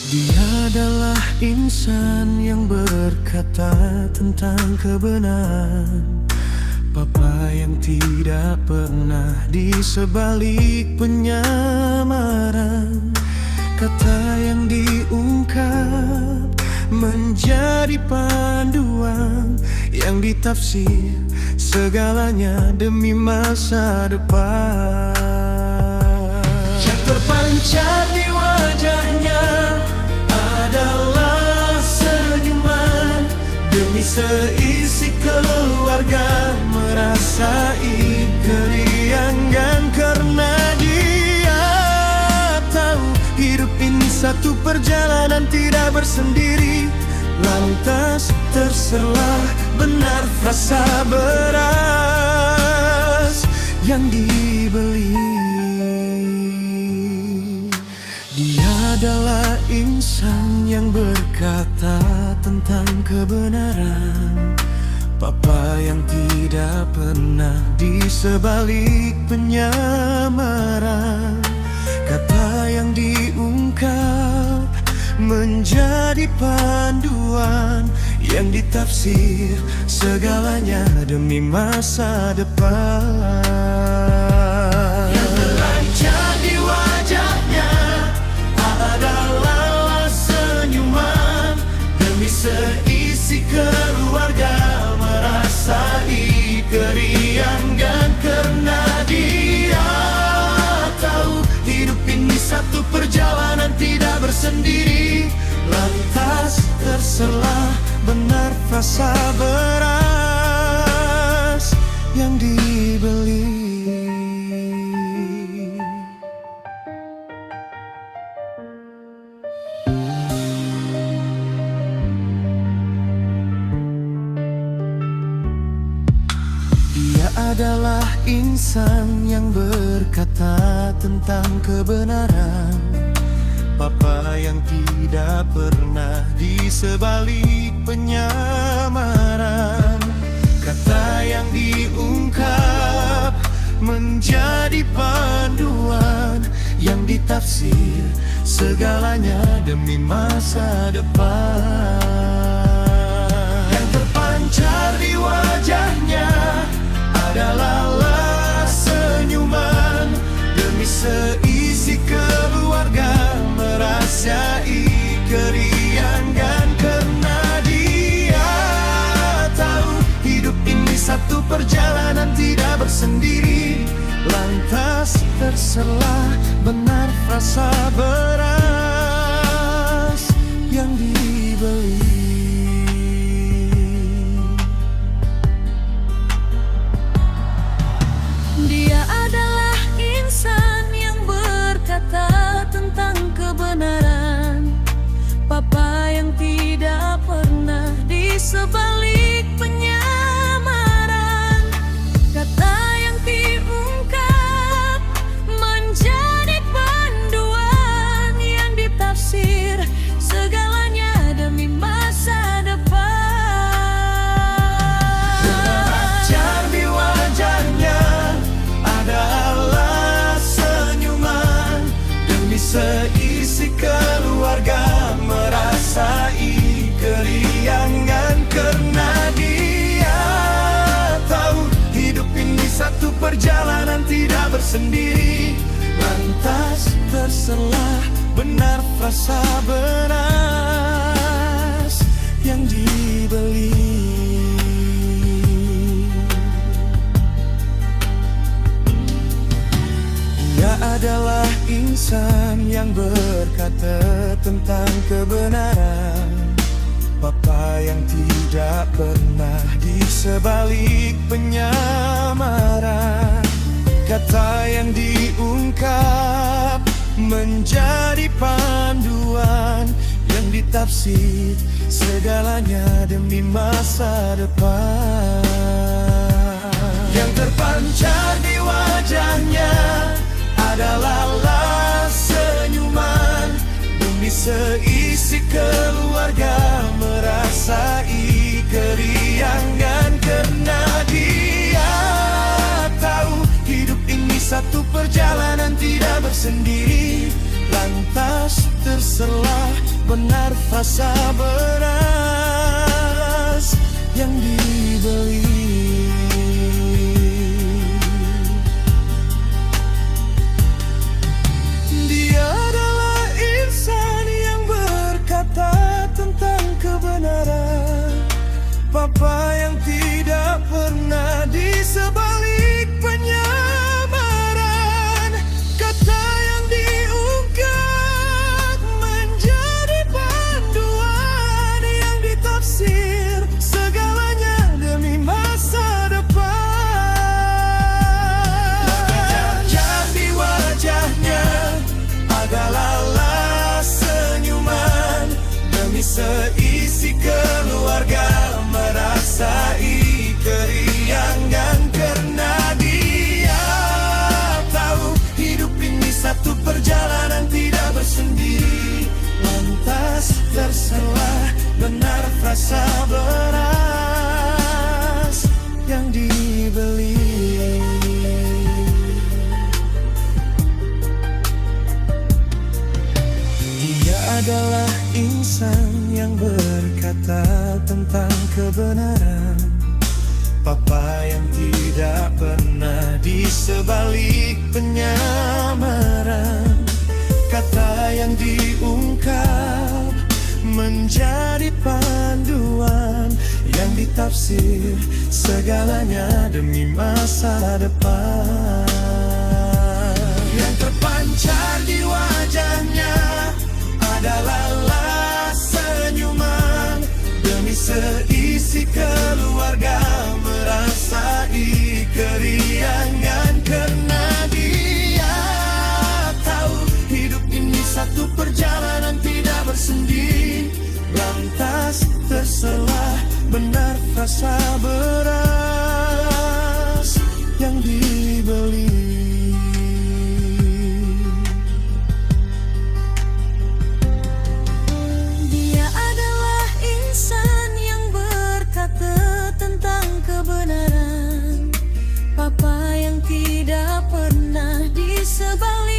Dia adalah insan yang berkata tentang kebenaran, Papa yang tidak pernah di sebalik penyamaran. Kata yang diungkap menjadi panduan, yang ditafsir segalanya demi masa depan. Yang terpancar di wajahnya adalah senyuman, demi seisi keluarga merasai keriangan. Karena dia tahu hidup ini satu perjalanan tidak bersendiri. Lantas terserah benar frasa beras yang dibeli. Dia adalah insan yang berkata tentang kebenaran, Papa yang tidak pernah di sebalik penyamaran. Kata yang diungkap menjadi panduan, yang ditafsir segalanya demi masa depan. Yang terpancar di wajahnya adalah senyuman, demi seisi keluarga merasai keriangan. Karena dia tahu hidup ini satu perjalanan tidak bersendiri. Lantas terserah benar frasa beras yang dibeli. Dia adalah insan yang berkata tentang kebenaran, Papa yang tidak pernah di sebalik penyamaran. Kata yang diungkap menjadi panduan, yang ditafsir segalanya demi masa depan. Yang terpancar di wajahnya adalah senyuman, demi seisi keluarga merasai keriangan. Karena dia tahu hidup ini satu perjalanan tidak bersendiri. Lantas terserah benar frasa beras yang dibeli. Dia adalah insan yang berkata tentang kebenaran, Papa yang tidak pernah di sebalik penyamaran. Kata yang diungkap menjadi panduan, yang ditafsir segalanya demi masa depan. Terpancar di wajahnya adalah senyuman, demi seisi keluarga merasai keriangan. Karena dia tahu hidup ini satu perjalanan tidak bersendiri. Lantas terserah benar frasa beras yang dibeli. Dia adalah insan yang berkata tentang kebenaran, Papa yang tidak pernah di sebalik penyamaran. Kata yang diungkap menjadi panduan, yang ditafsir segalanya demi masa depan. Yang terpancar di wajahnya adalah senyuman, demi demi seisi keluarga merasai keriangan. Karena dia tahu hidup ini satu perjalanan tidak bersendiri. Lantas terselah benar frasa beras yang dibeli. Dia adalah insan yang berkata tentang kebenaran, papa yang tidak pernah di sebalik penyamaran. Kata yang diungkap menjadi panduan yang ditafsir, segalanya demi masa depan. Wajah di wajahnya ada lelah senyuman, demi seisi keluarga merasai keriangan. Karena dia tahu hidup ini satu perjalanan tidak bersendiri. Lantas terselah benar frasa beras yang dibeli. Dia adalah insan yang berkata tentang kebenaran, papa yang tidak pernah di sebalik penyamaran. Kata yang diungkap menjadi panduan yang ditafsir, segalanya demi masa depan. Yang terpancar di wajahnya adalah lelah senyuman, demi seisi keluarga merasai keriangan. Karena dia tahu hidup ini satu perjalanan tidak bersendiri. Lantas terselah benar frasa beras yang dibeli. Dia adalah insan yang berkata tentang kebenaran, papa yang tidak pernah di sebalik